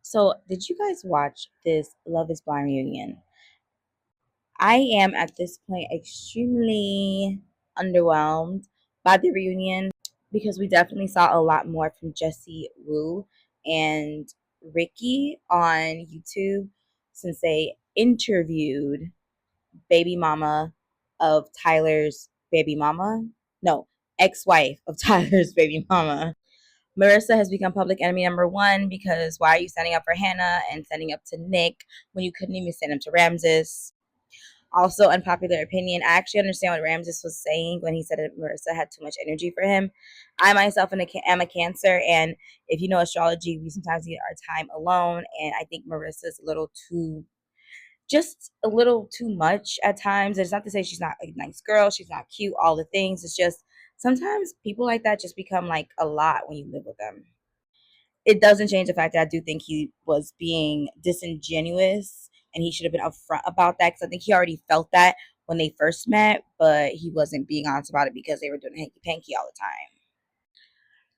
So, did you guys watch this Love is Blind reunion? I am at this point extremely underwhelmed by the reunion because we definitely saw a lot more from Jesse Wu and Ricky on YouTube since they interviewed baby mama of Tyler's baby mama. No, ex wife of Tyler's baby mama. Marissa has become public enemy number one because why are you standing up for Hannah and standing up to Nick when you couldn't even stand up to Ramses? Also, unpopular opinion. I actually understand what Ramses was saying when he said that Marissa had too much energy for him. I myself am a Cancer, and if you know astrology, we sometimes need our time alone. And I think Marissa's just a little too much at times. It's not to say she's not a nice girl, she's not cute, all the things. It's just sometimes people like that just become like a lot when you live with them. It doesn't change the fact that I do think he was being disingenuous and he should have been upfront about that because I think he already felt that when they first met, but he wasn't being honest about it because they were doing hanky panky all the time.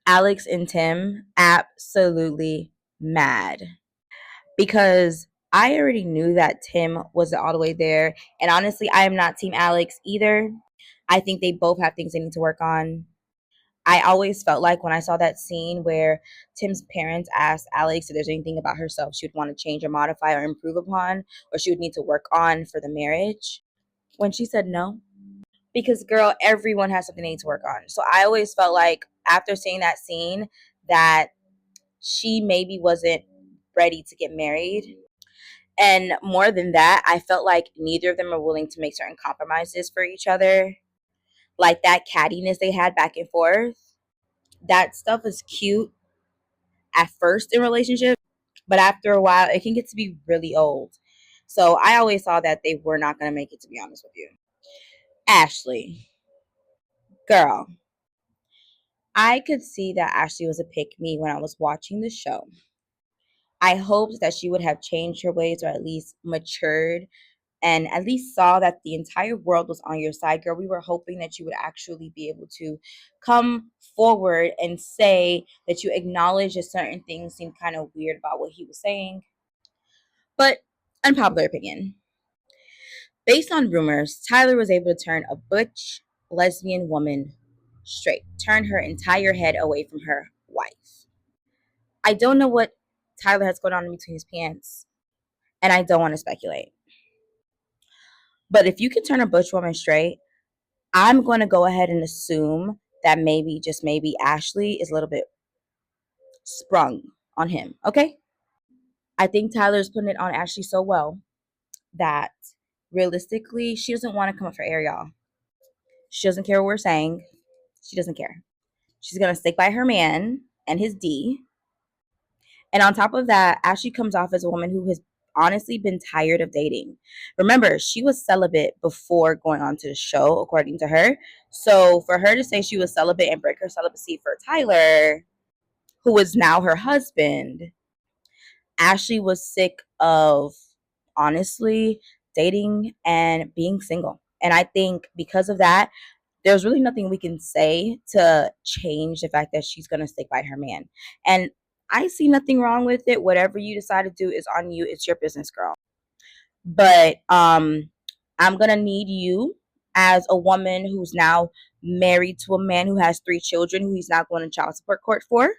Alex and Tim, absolutely mad because I already knew that Tim wasn't all the way there. And honestly, I am not Team Alex either. I think they both have things they need to work on. I always felt like when I saw that scene where Tim's parents asked Alex if there's anything about herself she would want to change or modify or improve upon, or she would need to work on for the marriage, when she said no. Because, girl, everyone has something they need to work on. So I always felt like after seeing that scene that she maybe wasn't ready to get married. And more than that, I felt like neither of them are willing to make certain compromises for each other. Like that cattiness they had back and forth. That stuff is cute at first in relationships, but after a while, it can get to be really old. So I always saw that they were not going to make it, to be honest with you. Ashley, girl, I could see that Ashley was a pick me when I was watching the show. I hoped that she would have changed her ways or at least matured and at least saw that the entire world was on your side, girl. We were hoping that you would actually be able to come forward and say that you acknowledge that certain things seemed kind of weird about what he was saying. But unpopular opinion. Based on rumors, Tyler was able to turn a butch lesbian woman straight, turn her entire head away from her wife. I don't know what Tyler has going on in between his pants, and I don't want to speculate. But if you can turn a butch woman straight, I'm going to go ahead and assume that maybe, just maybe, Ashley is a little bit sprung on him. Okay? I think Tyler's putting it on Ashley so well that realistically, she doesn't want to come up for air, y'all. She doesn't care what we're saying. She doesn't care. She's going to stick by her man and his D. And on top of that, Ashley comes off as a woman who has honestly been tired of dating. Remember, she was celibate before going on to the show, according to her. So for her to say she was celibate and break her celibacy for Tyler, who is now her husband, Ashley was sick of honestly dating and being single. And I think because of that, there's really nothing we can say to change the fact that she's going to stick by her man. And I see nothing wrong with it. Whatever you decide to do is on you. It's your business, girl. But I'm going to need you as a woman who's now married to a man who has 3 children who he's not going to child support court for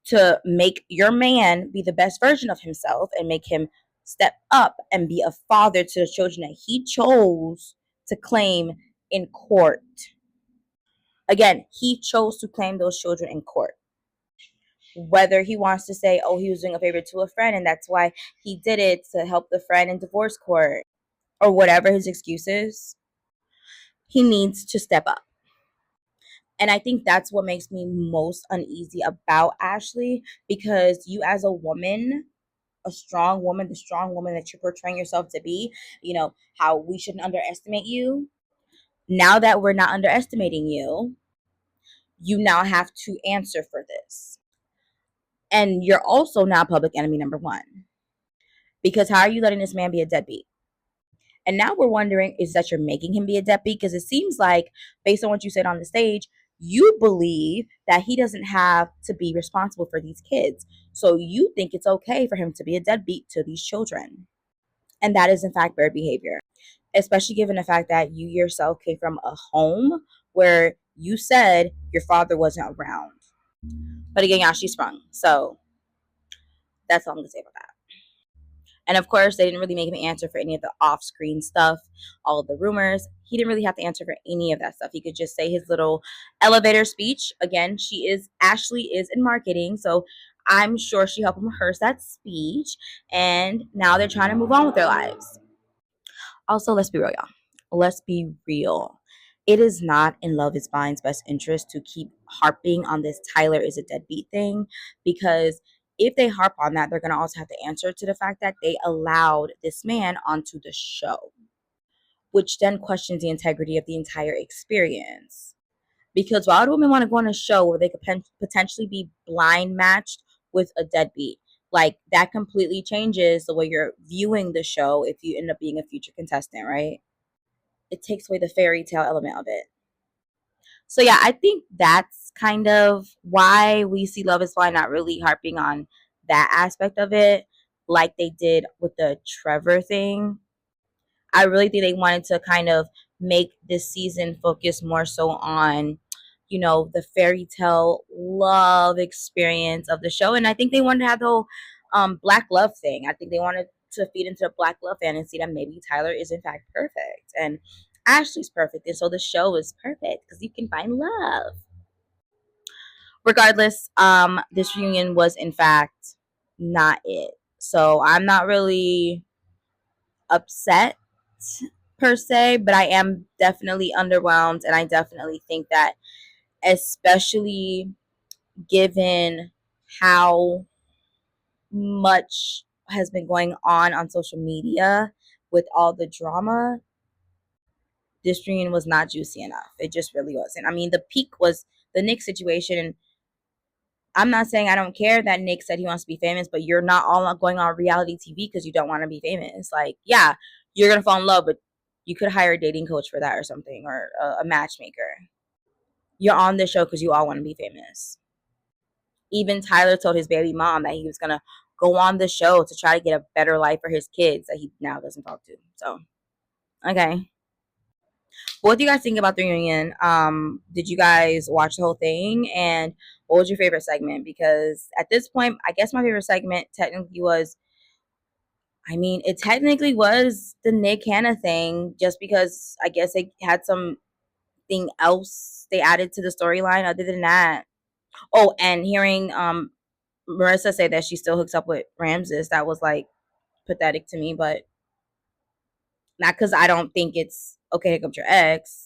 to make your man be the best version of himself and make him step up and be a father to the children that he chose to claim in court. Again, he chose to claim those children in court. Whether he wants to say, oh, he was doing a favor to a friend and that's why he did it to help the friend in divorce court or whatever his excuse is, he needs to step up. And I think that's what makes me most uneasy about Ashley, because you as a woman, a strong woman, the strong woman that you're portraying yourself to be, how we shouldn't underestimate you. Now that we're not underestimating you, you now have to answer for this. And you're also now public enemy number one. Because how are you letting this man be a deadbeat? And now we're wondering, is that you're making him be a deadbeat? Because it seems like, based on what you said on the stage, You believe that he doesn't have to be responsible for these kids. So you think it's okay for him to be a deadbeat to these children. And that is, in fact, bad behavior, especially given the fact that you yourself came from a home where you said your father wasn't around. But again, y'all, she sprung. So that's all I'm going to say about that. And of course, they didn't really make him answer for any of the off screen stuff, all of the rumors. He didn't really have to answer for any of that stuff. He could just say his little elevator speech. Again, Ashley is in marketing. So I'm sure she helped him rehearse that speech. And now they're trying to move on with their lives. Also, let's be real, y'all. Let's be real. It is not in Love is Blind's best interest to keep harping on this Tyler is a deadbeat thing, because if they harp on that, they're going to also have to answer to the fact that they allowed this man onto the show, which then questions the integrity of the entire experience. Because why would women want to go on a show where they could potentially be blind matched with a deadbeat? Like, that completely changes the way you're viewing the show if you end up being a future contestant, right? It takes away the fairy tale element of it. So yeah, I think that's kind of why we see Love is Blind not really harping on that aspect of it like they did with the Trevor thing. I really think they wanted to kind of make this season focus more so on, the fairy tale love experience of the show. And I think they wanted to have the whole black love thing. I think they wanted to feed into the black love fantasy that maybe Tyler is in fact perfect and Ashley's perfect. And so the show is perfect because you can find love. Regardless, this reunion was in fact not it. So I'm not really upset per se, but I am definitely underwhelmed, and I definitely think that, especially given how much has been going on social media with all the drama, this reunion was not juicy enough. It just really wasn't. I mean, the peak was the Nick situation, and I'm not saying I don't care that Nick said he wants to be famous, but you're not all going on reality TV because you don't want to be famous. Like, yeah, you're gonna fall in love, but you could hire a dating coach for that or something, or a matchmaker. You're on this show because you all want to be famous. Even Tyler told his baby mom that he was gonna go on the show to try to get a better life for his kids that he now doesn't talk to. So, okay. What do you guys think about the reunion? Did you guys watch the whole thing? And what was your favorite segment? Because at this point, I guess my favorite segment it technically was the Nick Hannah thing, just because I guess it had something else they added to the storyline other than that. Oh, and hearing Marissa say that she still hooks up with Ramses, that was like pathetic to me, but not because I don't think it's okay to hook up with your ex.